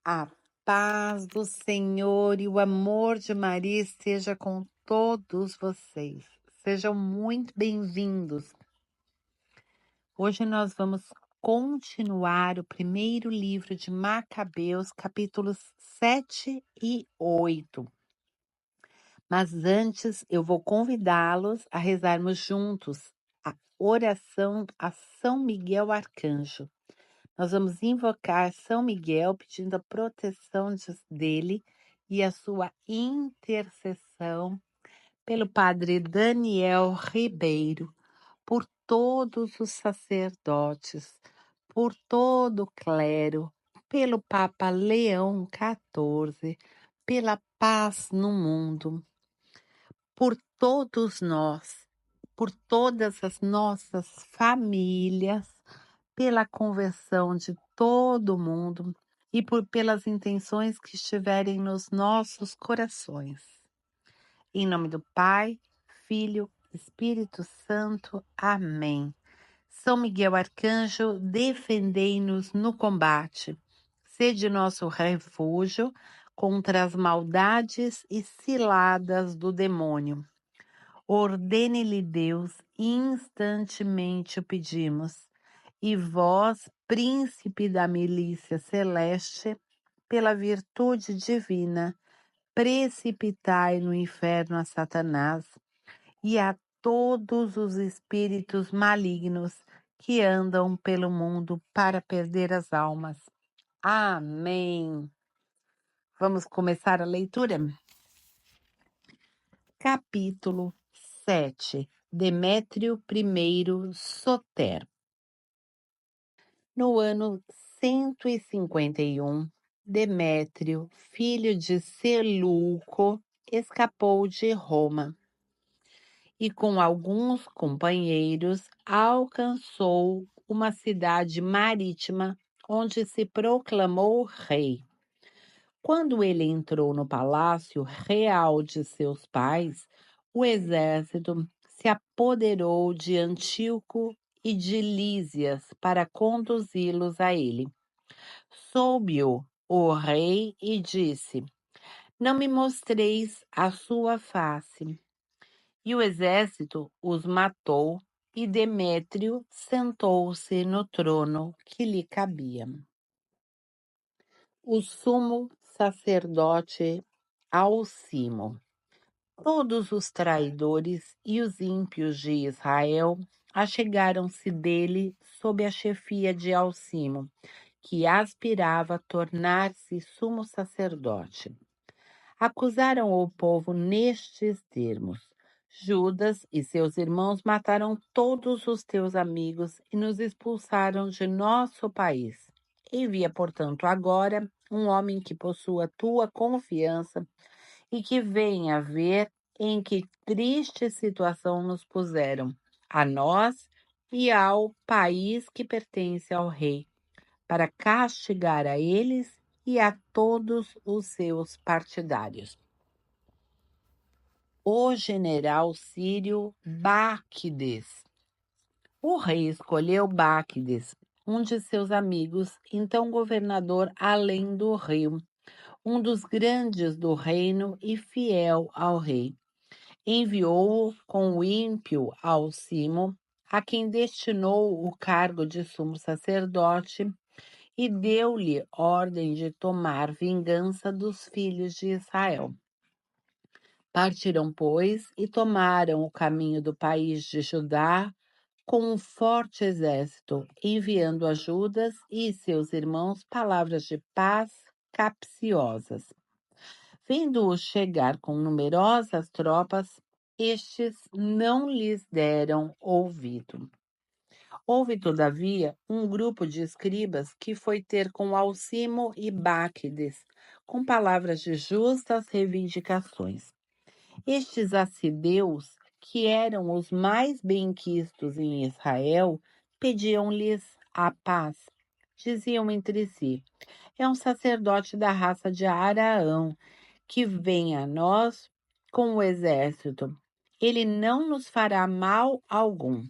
A paz do Senhor e o amor de Maria esteja com todos vocês. Sejam muito bem-vindos. Hoje nós vamos continuar o primeiro livro de Macabeus, capítulos 7 e 8. Mas antes eu vou convidá-los a rezarmos juntos a oração a São Miguel Arcanjo. Nós vamos invocar São Miguel pedindo a proteção dele e a sua intercessão pelo Padre Daniel Ribeiro, por todos os sacerdotes, por todo o clero, pelo Papa Leão XIV, pela paz no mundo, por todos nós, por todas as nossas famílias, pela conversão de todo mundo e pelas intenções que estiverem nos nossos corações. Em nome do Pai, Filho, Espírito Santo. Amém. São Miguel Arcanjo, defendei-nos no combate. Sede nosso refúgio contra as maldades e ciladas do demônio. Ordene-lhe Deus, instantemente o pedimos. E vós, príncipe da milícia celeste, pela virtude divina, precipitai no inferno a Satanás e a todos os espíritos malignos que andam pelo mundo para perder as almas. Amém. Vamos começar a leitura? Capítulo 7. Demétrio I Soter. No ano 151, Demétrio, filho de Seleuco, escapou de Roma e com alguns companheiros alcançou uma cidade marítima onde se proclamou rei. Quando ele entrou no palácio real de seus pais, o exército se apoderou de Antíoco e de Lísias para conduzi-los a ele. Soube-o o rei e disse: Não me mostreis a sua face. E o exército os matou, e Demétrio sentou-se no trono que lhe cabia. O sumo sacerdote Alcimo. Todos os traidores e os ímpios de Israel achegaram-se dele sob a chefia de Alcimo, que aspirava a tornar-se sumo sacerdote. Acusaram o povo nestes termos: Judas e seus irmãos mataram todos os teus amigos e nos expulsaram de nosso país. Envia, portanto, agora um homem que possua tua confiança e que venha ver em que triste situação nos puseram, a nós e ao país que pertence ao rei, para castigar a eles e a todos os seus partidários. O general sírio Báquides. O rei escolheu Báquides, um de seus amigos, então governador além do rio, um dos grandes do reino e fiel ao rei. Enviou-o com o ímpio Alcimo, a quem destinou o cargo de sumo sacerdote, e deu-lhe ordem de tomar vingança dos filhos de Israel. Partiram, pois, e tomaram o caminho do país de Judá com um forte exército, enviando a Judas e seus irmãos palavras de paz capciosas. Vendo-os chegar com numerosas tropas, estes não lhes deram ouvido. Houve, todavia, um grupo de escribas que foi ter com Alcimo e Báquides, com palavras de justas reivindicações. Estes assideus, que eram os mais benquistos em Israel, pediam-lhes a paz. Diziam entre si: é um sacerdote da raça de Araão, que vem a nós com o exército. Ele não nos fará mal algum.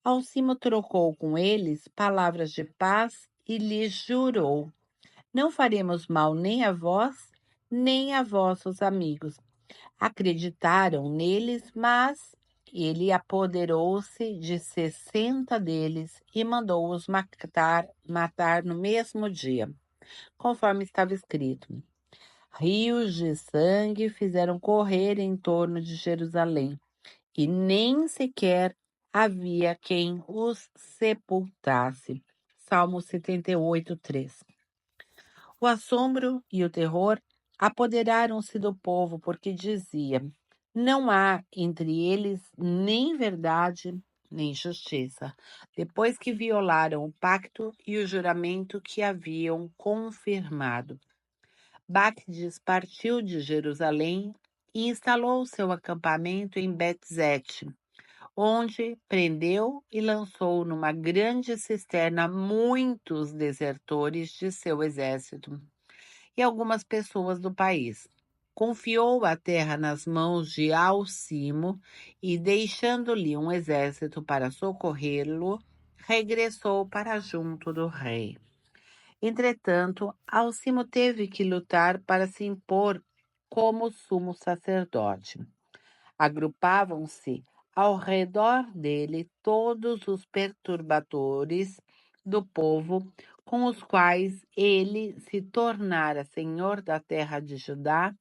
Alcimo trocou com eles palavras de paz e lhes jurou: Não faremos mal nem a vós, nem a vossos amigos. Acreditaram neles, mas ele apoderou-se de 60 deles e mandou-os matar no mesmo dia, conforme estava escrito. Rios de sangue fizeram correr em torno de Jerusalém, e nem sequer havia quem os sepultasse. Salmo 78:3. O assombro e o terror apoderaram-se do povo, porque dizia: não há entre eles nem verdade, nem justiça, depois que violaram o pacto e o juramento que haviam confirmado. Bacdes partiu de Jerusalém e instalou seu acampamento em Bet-zete, onde prendeu e lançou numa grande cisterna muitos desertores de seu exército e algumas pessoas do país. Confiou a terra nas mãos de Alcimo e, deixando-lhe um exército para socorrê-lo, regressou para junto do rei. Entretanto, Alcimo teve que lutar para se impor como sumo sacerdote. Agrupavam-se ao redor dele todos os perturbadores do povo, com os quais ele se tornara senhor da terra de Judá,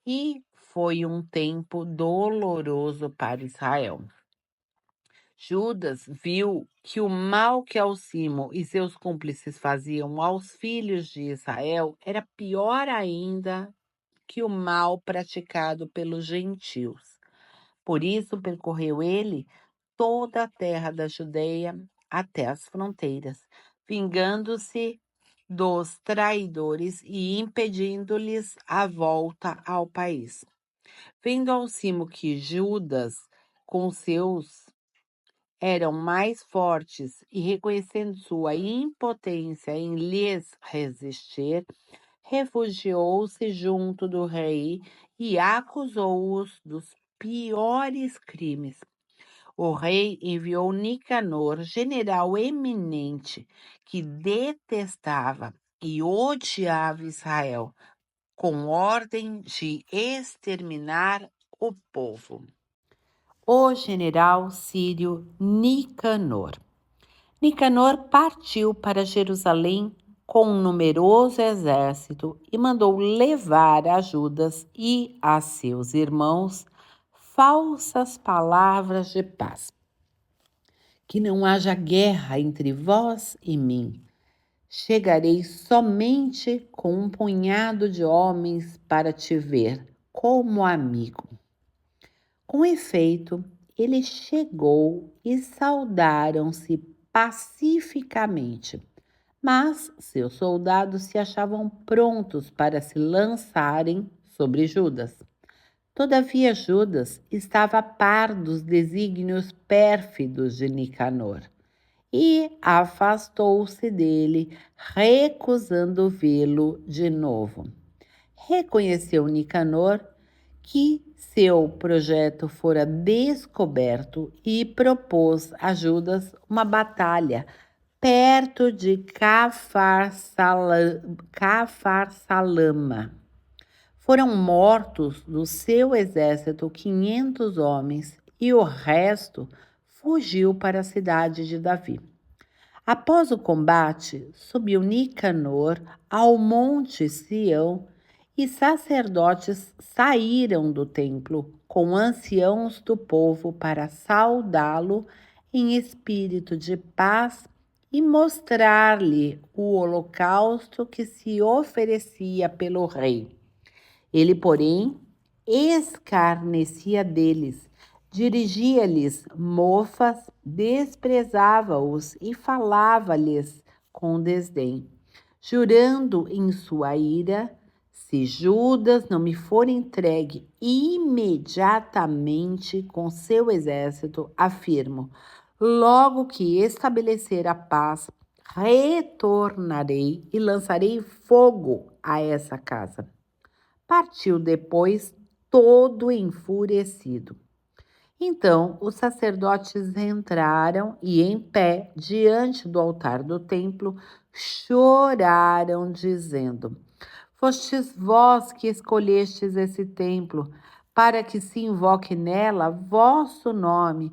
e foi um tempo doloroso para Israel. Judas viu que o mal que Alcimo e seus cúmplices faziam aos filhos de Israel era pior ainda que o mal praticado pelos gentios. Por isso percorreu ele toda a terra da Judeia até as fronteiras, vingando-se dos traidores e impedindo-lhes a volta ao país. Vendo Alcimo que Judas com seus eram mais fortes e reconhecendo sua impotência em lhes resistir, refugiou-se junto do rei e acusou-os dos piores crimes. O rei enviou Nicanor, general eminente, que detestava e odiava Israel, com ordem de exterminar o povo. O general sírio Nicanor. Nicanor partiu para Jerusalém com um numeroso exército e mandou levar a Judas e a seus irmãos falsas palavras de paz. Que não haja guerra entre vós e mim. Chegarei somente com um punhado de homens para te ver como amigo. Com efeito, ele chegou e saudaram-se pacificamente, mas seus soldados se achavam prontos para se lançarem sobre Judas. Todavia, Judas estava a par dos desígnios pérfidos de Nicanor e afastou-se dele, recusando vê-lo de novo. Reconheceu Nicanor que seu projeto fora descoberto e propôs a Judas uma batalha perto de Cafarsalama. Foram mortos do seu exército 500 homens e o resto fugiu para a cidade de Davi. Após o combate, subiu Nicanor ao monte Sião e sacerdotes saíram do templo com anciãos do povo para saudá-lo em espírito de paz e mostrar-lhe o holocausto que se oferecia pelo rei. Ele, porém, escarnecia deles, dirigia-lhes mofas, desprezava-os e falava-lhes com desdém, jurando em sua ira: se Judas não me for entregue imediatamente com seu exército, afirmo, logo que estabelecer a paz, retornarei e lançarei fogo a essa casa. Partiu depois todo enfurecido. Então os sacerdotes entraram e, em pé, diante do altar do templo, choraram, dizendo: Fostes vós que escolhestes esse templo, para que se invoque nela vosso nome,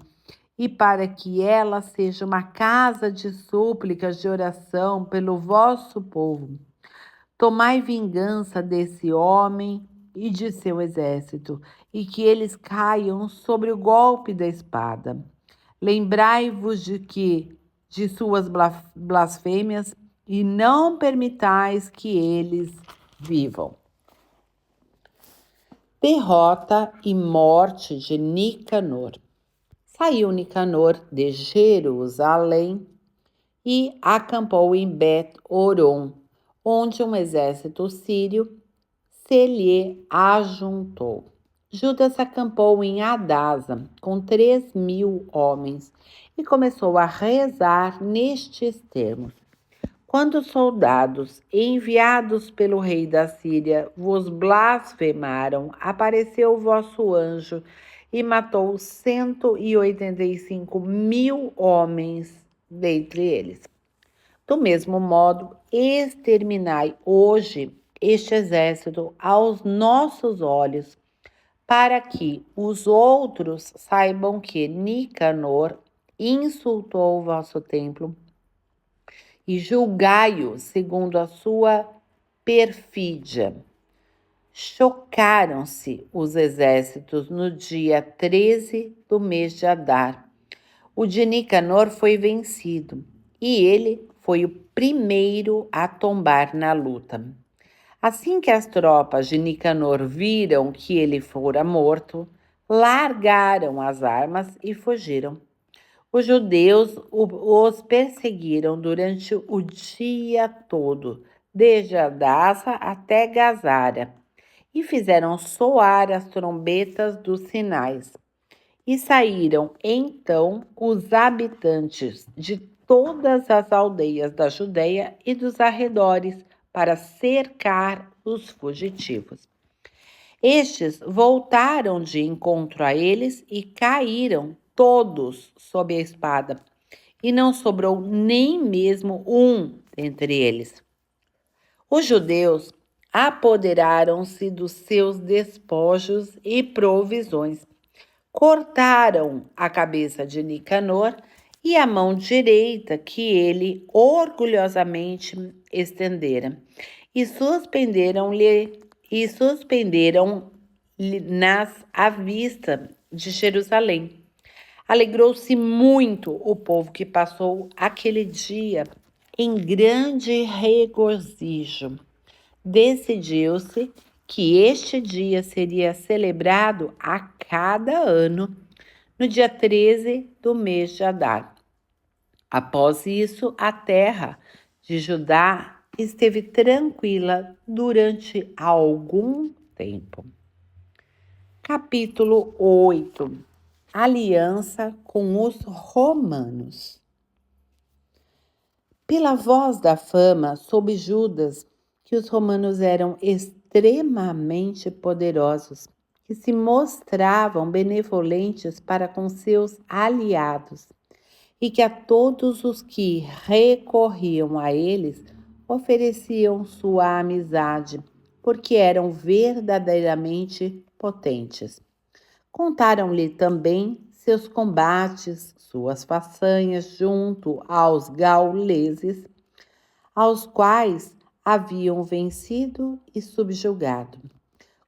e para que ela seja uma casa de súplicas de oração pelo vosso povo. Tomai vingança desse homem e de seu exército, e que eles caiam sobre o golpe da espada. Lembrai-vos de suas blasfêmias e não permitais que eles vivam. Derrota e morte de Nicanor. Saiu Nicanor de Jerusalém e acampou em Bet-Horon, onde um exército sírio se lhe ajuntou. Judas acampou em Adasa com 3.000 homens e começou a rezar nestes termos: Quando os soldados enviados pelo rei da Síria vos blasfemaram, apareceu o vosso anjo e matou 185.000 homens dentre eles. Do mesmo modo, exterminai hoje este exército aos nossos olhos, para que os outros saibam que Nicanor insultou o vosso templo, e julgai-o segundo a sua perfídia. Chocaram-se os exércitos no dia 13 do mês de Adar. O de Nicanor foi vencido, e ele foi o primeiro a tombar na luta. Assim que as tropas de Nicanor viram que ele fora morto, largaram as armas e fugiram. Os judeus os perseguiram durante o dia todo, desde Adassa até Gazara, e fizeram soar as trombetas dos sinais. E saíram então os habitantes de todas as aldeias da Judeia e dos arredores para cercar os fugitivos. Estes voltaram de encontro a eles e caíram todos sob a espada, e não sobrou nem mesmo um entre eles. Os judeus apoderaram-se dos seus despojos e provisões, cortaram a cabeça de Nicanor e a mão direita que ele orgulhosamente estendera, e suspenderam-lhe nas à vista de Jerusalém. Alegrou-se muito o povo que passou aquele dia em grande regozijo. Decidiu-se que este dia seria celebrado a cada ano, no dia 13 do mês de Adar. Após isso, a terra de Judá esteve tranquila durante algum tempo. Capítulo 8. Aliança com os romanos. Pela voz da fama, soube Judas que os romanos eram extremamente poderosos, que se mostravam benevolentes para com seus aliados e que a todos os que recorriam a eles ofereciam sua amizade, porque eram verdadeiramente potentes. Contaram-lhe também seus combates, suas façanhas junto aos gauleses, aos quais haviam vencido e subjugado.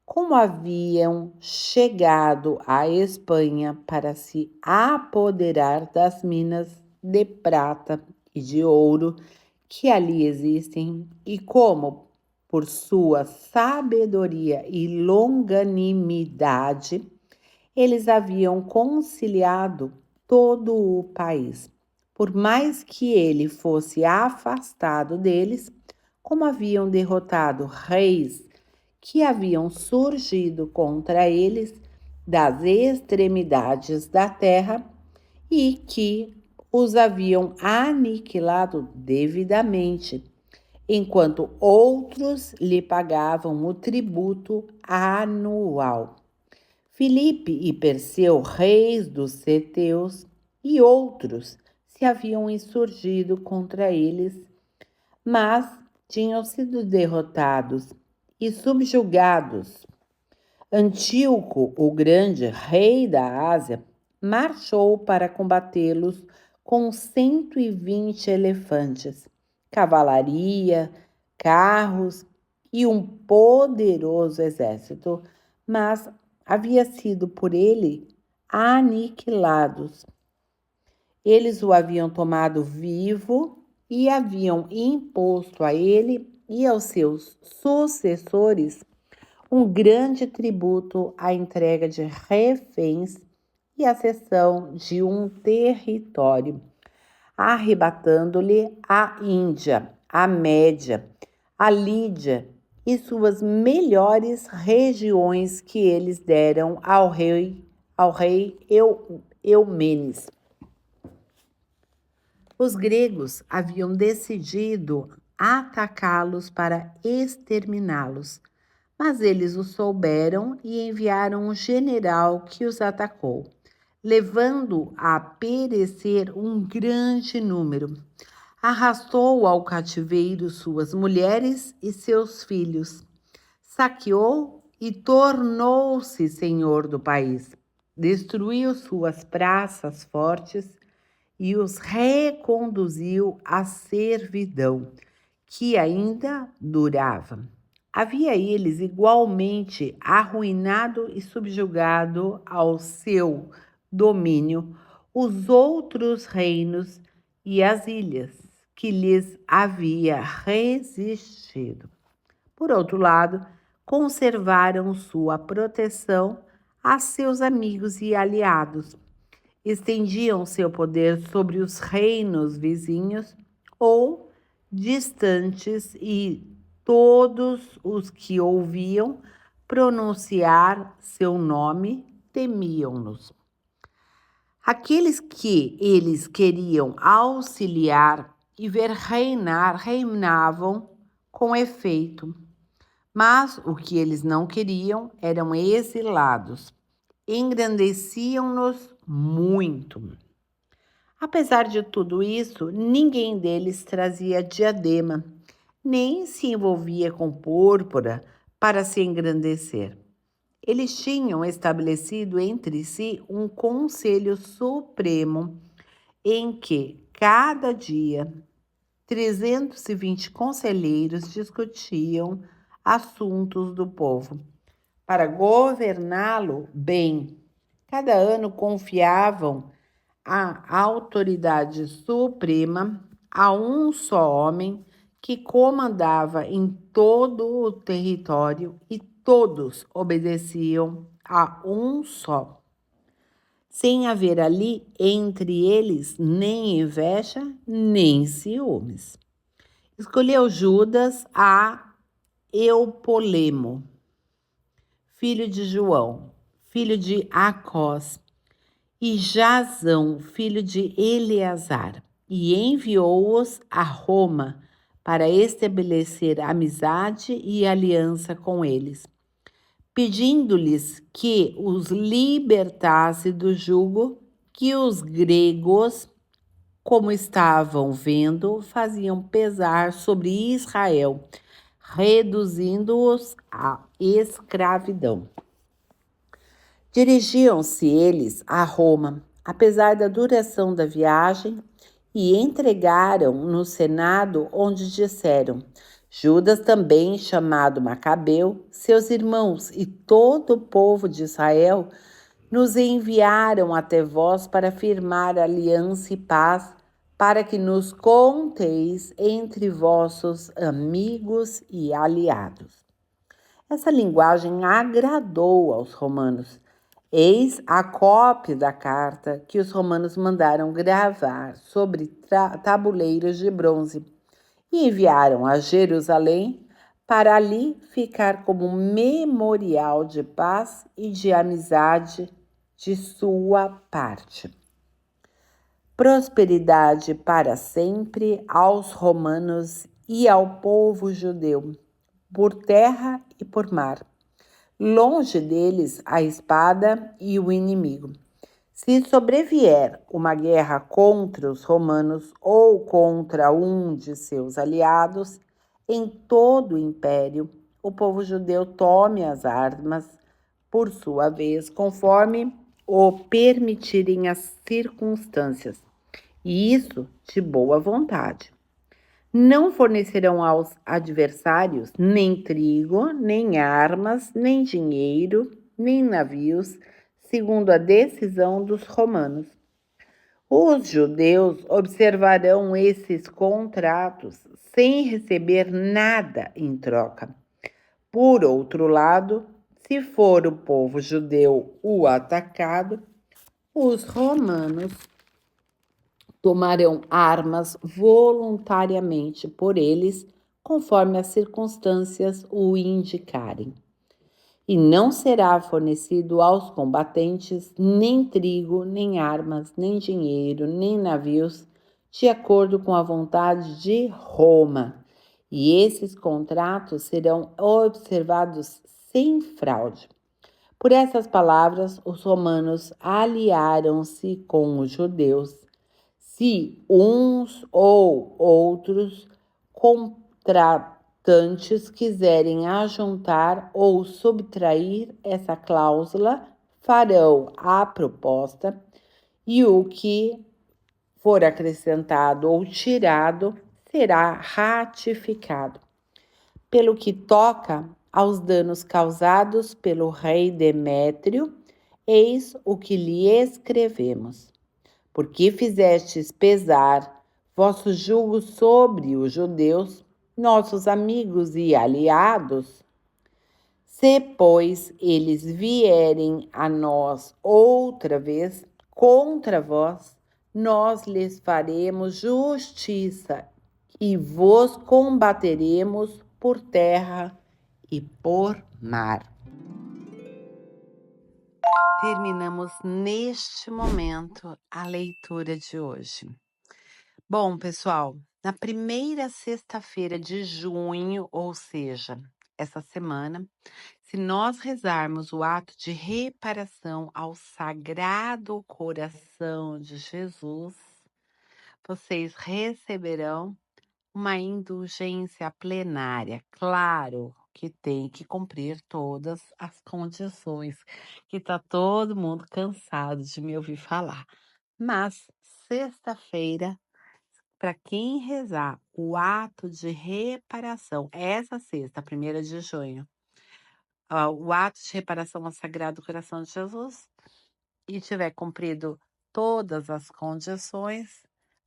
Como haviam chegado à Espanha para se apoderar das minas de prata e de ouro que ali existem, e como, por sua sabedoria e longanimidade, eles haviam conciliado todo o país. Por mais que ele fosse afastado deles, como haviam derrotado reis que haviam surgido contra eles das extremidades da terra e que os haviam aniquilado devidamente, enquanto outros lhe pagavam o tributo anual. Filipe e Perseu, reis dos Ceteus, e outros se haviam insurgido contra eles, mas tinham sido derrotados e subjugados. Antíoco, o grande rei da Ásia, marchou para combatê-los com 120 elefantes, cavalaria, carros e um poderoso exército, mas havia sido por ele aniquilados. Eles o haviam tomado vivo e haviam imposto a ele e aos seus sucessores um grande tributo à entrega de reféns e à cessão de um território, arrebatando-lhe a Índia, a Média, a Lídia e suas melhores regiões que eles deram ao rei Eumenes. Os gregos haviam decidido atacá-los para exterminá-los, mas eles o souberam e enviaram um general que os atacou, levando a perecer um grande número. Arrastou ao cativeiro suas mulheres e seus filhos, saqueou e tornou-se senhor do país. Destruiu suas praças fortes e os reconduziu à servidão, que ainda durava. Havia eles igualmente arruinado e subjugado ao seu domínio os outros reinos e as ilhas que lhes havia resistido. Por outro lado, conservaram sua proteção a seus amigos e aliados, estendiam seu poder sobre os reinos vizinhos ou distantes e todos os que ouviam pronunciar seu nome temiam-nos. Aqueles que eles queriam auxiliar e ver reinar, reinavam com efeito, mas o que eles não queriam eram exilados. Engrandeciam-nos muito. Apesar de tudo isso, ninguém deles trazia diadema, nem se envolvia com púrpura para se engrandecer. Eles tinham estabelecido entre si um conselho supremo em que, cada dia, 320 conselheiros discutiam assuntos do povo. Para governá-lo bem, cada ano confiavam a autoridade suprema a um só homem que comandava em todo o território e todos obedeciam a um só, sem haver ali entre eles nem inveja, nem ciúmes. Escolheu Judas a Eupolemo, filho de João, filho de Acós, e Jasão, filho de Eleazar, e enviou-os a Roma para estabelecer amizade e aliança com eles, pedindo-lhes que os libertasse do jugo que os gregos, como estavam vendo, faziam pesar sobre Israel, reduzindo-os à escravidão. Dirigiam-se eles a Roma, apesar da duração da viagem, e entregaram no Senado, onde disseram: Judas, também chamado Macabeu, seus irmãos e todo o povo de Israel nos enviaram até vós para firmar aliança e paz, para que nos conteis entre vossos amigos e aliados. Essa linguagem agradou aos romanos. Eis a cópia da carta que os romanos mandaram gravar sobre tabuleiros de bronze e enviaram a Jerusalém para ali ficar como memorial de paz e de amizade de sua parte. Prosperidade para sempre aos romanos e ao povo judeu, por terra e por mar. longe deles a espada e o inimigo. Se sobrevier uma guerra contra os romanos ou contra um de seus aliados, em todo o império, o povo judeu tome as armas, por sua vez, conforme o permitirem as circunstâncias, e isso de boa vontade. Não fornecerão aos adversários nem trigo, nem armas, nem dinheiro, nem navios, segundo a decisão dos romanos. Os judeus observarão esses contratos sem receber nada em troca. Por outro lado, se for o povo judeu o atacado, os romanos tomarão armas voluntariamente por eles, conforme as circunstâncias o indicarem. E não será fornecido aos combatentes nem trigo, nem armas, nem dinheiro, nem navios, de acordo com a vontade de Roma. E esses contratos serão observados sem fraude. Por essas palavras, os romanos aliaram-se com os judeus. Se uns ou outros contratantes quiserem ajuntar ou subtrair essa cláusula, farão a proposta e o que for acrescentado ou tirado será ratificado. Pelo que toca aos danos causados pelo rei Demétrio, eis o que lhe escrevemos. Porque fizestes pesar vosso jugo sobre os judeus, nossos amigos e aliados? Se, pois, eles vierem a nós outra vez contra vós, nós lhes faremos justiça e vos combateremos por terra e por mar. Terminamos neste momento a leitura de hoje. Bom, pessoal, na primeira sexta-feira de junho, ou seja, essa semana, se nós rezarmos o ato de reparação ao Sagrado Coração de Jesus, vocês receberão uma indulgência plenária. Claro que tem que cumprir todas as condições, que tá todo mundo cansado de me ouvir falar. Mas sexta-feira, para quem rezar o ato de reparação, essa sexta, 1ª de junho, o ato de reparação ao Sagrado Coração de Jesus, e tiver cumprido todas as condições,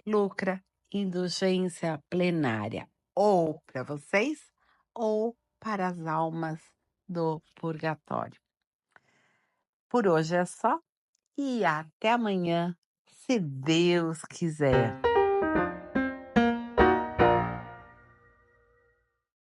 lucra indulgência plenária, ou para vocês, ou para as almas do purgatório. Por hoje é só, e até amanhã, se Deus quiser.